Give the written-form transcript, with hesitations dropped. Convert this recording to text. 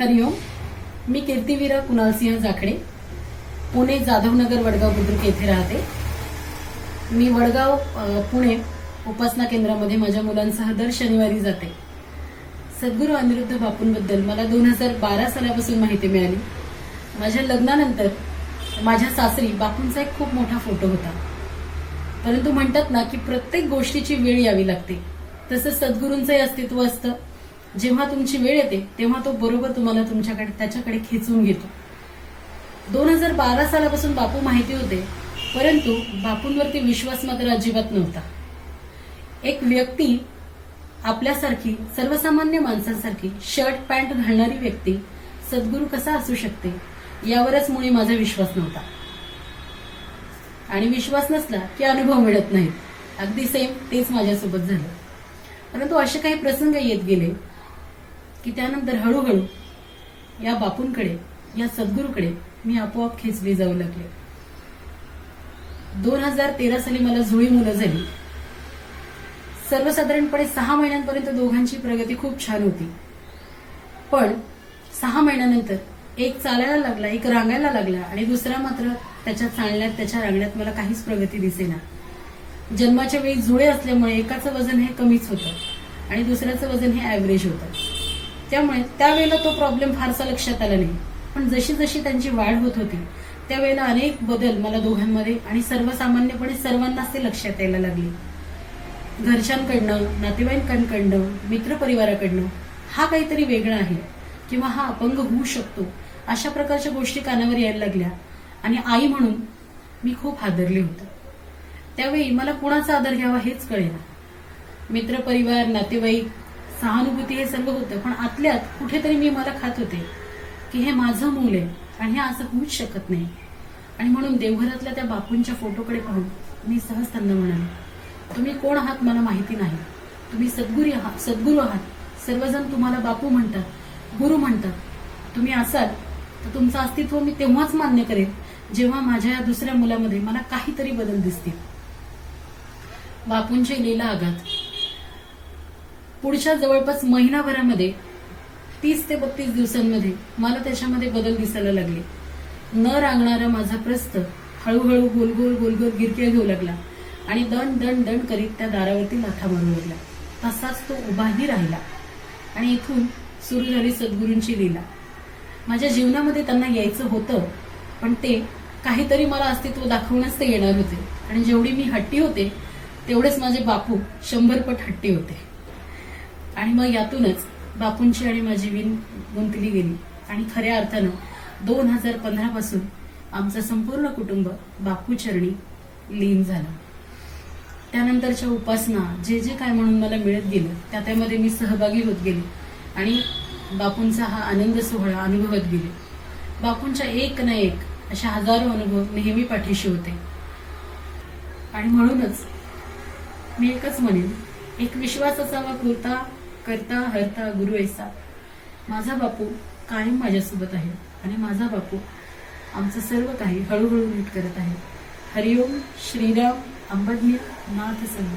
हरिओम. मी कीर्तिवीर कुणालसिंह जाखडे, पुणे जाधवनगर वडगाव बुद्रुक येथे राहते. मी वडगाव पुणे उपासना केंद्रामध्ये माझ्या मुलांसह दर शनिवारी जाते. सद्गुरू अनिरुद्ध बापूंबद्दल मला 2012 सालापासून माहिती मिळाली. माझ्या लग्नानंतर माझ्या सासरी बापूंचा एक खूप मोठा फोटो होता. परंतु म्हणतात ना की प्रत्येक गोष्टीची वेळ यावी लागते, तसं सद्गुरूंचंही अस्तित्व असतं. जेव्हा तुमची वेळ येते तेव्हा तो बरोबर तुम्हाला त्याच्याकडे खेचून घेतो. 2012 सालापासून बापू माहिती होते, परंतु बापूंवरती विश्वास मात्र अजिबात नव्हता. एक व्यक्ती आपल्यासारखी सर्वसामान्य माणसांसारखी शर्ट पॅन्ट घालणारी व्यक्ती सद्गुरू कसा असू शकते यावरच मुळी माझा विश्वास नव्हता. आणि विश्वास नसला की अनुभव मिळत नाहीत. अगदी सेम तेच माझ्यासोबत झालं. परंतु असे काही प्रसंग येत गेले की त्यानंतर हळूहळू या बापूंकडे, या सद्गुरूकडे मी आपोआप खेचली जाऊ लागले. 2013 साली मला जुळी मुलं झाली. सर्वसाधारणपणे 6 महिन्यांपर्यंत दोघांची प्रगती खूप छान होती. पण 6 महिन्यानंतर एक चालायला लागला, एक रांगायला लागला आणि दुसरा मात्र त्याच्या चालण्यात, त्याच्या रांगण्यात मला काहीच प्रगती दिसेना. जन्माच्या वेळी जुळे असल्यामुळे एकाचं वजन हे कमीच होतं आणि दुसऱ्याचं वजन हे ऍव्हरेज होतं. त्यामुळे त्यावेळेला तो प्रॉब्लेम फारसा लक्षात आला नाही. पण जशी जशी त्यांची वाढ होत होती त्यावेळेला अनेक बदल मला दोघांमध्ये आणि सर्वसामान्यपणे सर्वांनाच ते लक्षात यायला लागले. घरच्यांकडनं, नातेवाईकांकडनं, मित्रपरिवाराकडनं हा काहीतरी वेगळा आहे किंवा हा अपंग होऊ शकतो, अशा प्रकारच्या गोष्टी कानावर यायला लागल्या. आणि आई म्हणून मी खूप हादरले होते. त्यावेळी मला कुणाचा आदर घ्यावा हेच कळेना. मित्रपरिवार, नातेवाईक, सहानुभूती हे सर्व होतं, पण आतल्यात कुठेतरी मी मला खात होते की हे माझं मूल आहे आणि हे असं होऊच शकत नाही. आणि म्हणून देवघरातल्या त्या बापूंच्या फोटोकडे पाहून मी सहज त्यांना म्हणाले, तुम्ही कोण आहात मला माहिती नाही. तुम्ही सद्गुरू आहात. सर्वजण तुम्हाला बापू म्हणतात, गुरु म्हणतात. तुम्ही असाल तर तुमचं अस्तित्व मी तेव्हाच मान्य करेन जेव्हा माझ्या या दुसऱ्या मुलामध्ये मला काहीतरी बदल दिसतील. बापूंचे लीला आघात. पुढच्या जवळपास महिनाभरामध्ये 30 ते 32 दिवसांमध्ये मला त्याच्यामध्ये बदल दिसायला लागले. न रांगणारा माझा प्रस्थ हळूहळू गोलगोल गोलगोल गिरक्या घेऊ लागला आणि दण दण दण करीत त्या दारावरती लाथा मारू लागला. तसाच तो उभाही राहिला. आणि इथून सुरू झाली सद्गुरूंची लीला. माझ्या जीवनामध्ये त्यांना यायचं होतं, पण ते काहीतरी मला अस्तित्व दाखवण्यास ते येणार होते. आणि जेवढी मी हट्टी होते तेवढेच माझे बापू 100 पट हट्टी होते. आणि मग यातूनच बापूंची आणि माझी विण गुंतली गेली. आणि खऱ्या अर्थानं 2015 पासून आमचं संपूर्ण कुटुंब बापूचरणी लीन झालं. त्यानंतरच्या उपासना जे जे काय म्हणून मला मिळत गेलं त्यामध्ये मी सहभागी होत गेले आणि बापूंचा हा आनंद सोहळा अनुभवत गेले. बापूंच्या एक ना एक अशा हजारो अनुभव नेहमी पाठीशी होते. आणि म्हणूनच मी एकच म्हणेन, एक विश्वास असावा पुरता, करता हरता गुरु ऐसा. माझा बापू कायम माझ्यासोबत आहे आणि माझा बापू आमचं सर्व काही हळूहळू नीट करत आहे. हरिओम. श्रीराम. अंबज्ञ नाथ संग.